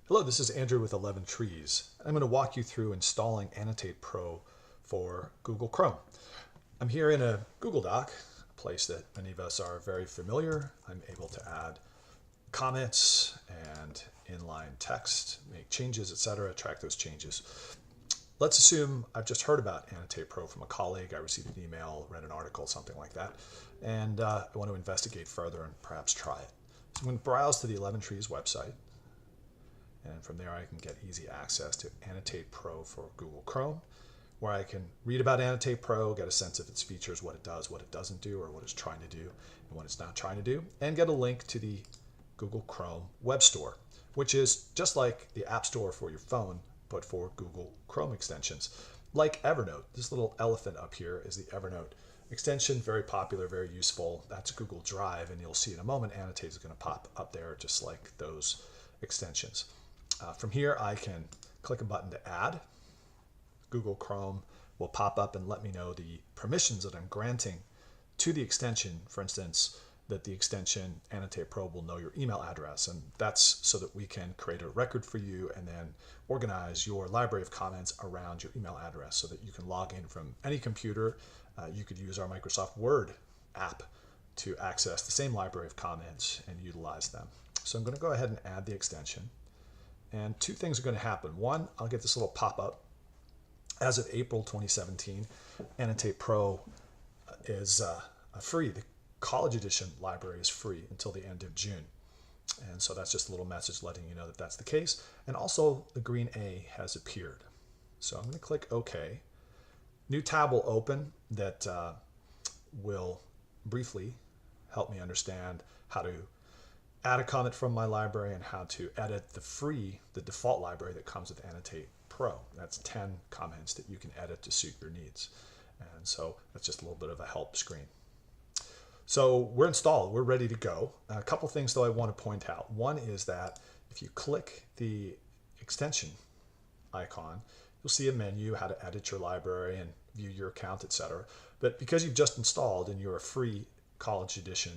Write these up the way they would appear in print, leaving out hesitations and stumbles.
Hello, this is Andrew with 11 Trees. I'm going to walk you through installing Annotate PRO for Google Chrome. I'm here in a Google Doc, a place that many of us are very familiar. I'm able to add comments and inline text, make changes, etc., track those changes. Let's assume I've just heard about Annotate PRO from a colleague. I received an email, read an article, something like that, and I want to investigate further and perhaps try it. So I'm going to browse to the 11 Trees website. And from there I can get easy access to Annotate PRO for Google Chrome, where I can read about Annotate PRO, get a sense of its features, what it does, what it doesn't do, or what it's trying to do, and what it's not trying to do, and get a link to the Google Chrome Web Store, which is just like the App Store for your phone, but for Google Chrome extensions. Like Evernote, this little elephant up here is the Evernote extension, very popular, very useful. That's Google Drive, and you'll see in a moment Annotate is going to pop up there just like those extensions. From here, I can click a button to add. Google Chrome will pop up and let me know the permissions that I'm granting to the extension. For instance, that the extension Annotate PRO will know your email address, and that's so that we can create a record for you and then organize your library of comments around your email address so that you can log in from any computer. You could use our Microsoft Word app to access the same library of comments and utilize them. So I'm going to go ahead and add the extension. And two things are going to happen. One, I'll get this little pop-up. As of April 2017, Annotate PRO is free. The College Edition library is free until the end of June. And so that's just a little message letting you know that that's the case. And also the green A has appeared. So I'm going to click OK. New tab will open that will briefly help me understand how to add a comment from my library and how to edit the default library that comes with Annotate PRO. That's 10 comments that you can edit to suit your needs. And so that's just a little bit of a help screen. So we're installed, we're ready to go. A couple things though I want to point out. One is that if you click the extension icon, you'll see a menu, how to edit your library and view your account, etc. But because you've just installed and you're a free College Edition,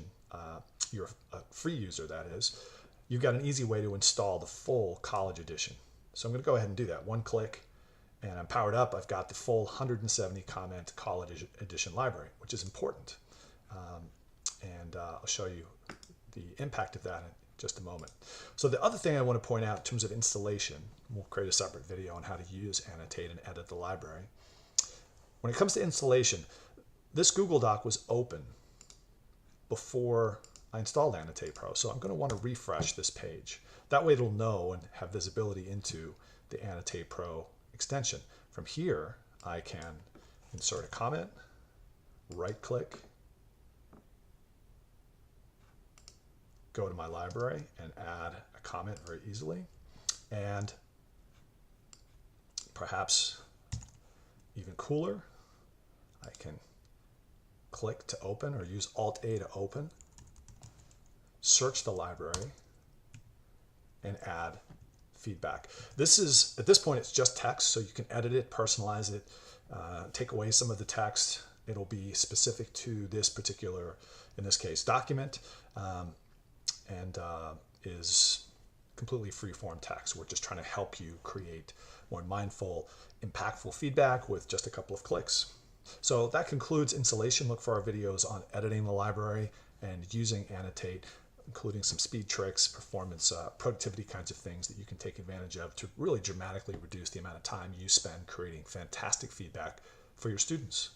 you're a free user, that is, you've got an easy way to install the full College Edition. So I'm going to go ahead and do that. One click, and I'm powered up. I've got the full 170 comment College Edition library, which is important. I'll show you the impact of that in just a moment. So the other thing I want to point out in terms of installation, we'll create a separate video on how to use Annotate and edit the library. When it comes to installation, this Google Doc was open before I installed Annotate PRO, so I'm going to want to refresh this page. That way it'll know and have visibility into the Annotate PRO extension. From here, I can insert a comment, right-click, go to my library and add a comment very easily, and perhaps even cooler, I can click to open or use Alt-A to open, search the library, and add feedback. This is, at this point, it's just text, so you can edit it, personalize it, take away some of the text. It'll be specific to this particular, in this case, document, and is completely free-form text. We're just trying to help you create more mindful, impactful feedback with just a couple of clicks. So that concludes installation. Look for our videos on editing the library and using Annotate, including some speed tricks, performance, productivity kinds of things that you can take advantage of to really dramatically reduce the amount of time you spend creating fantastic feedback for your students.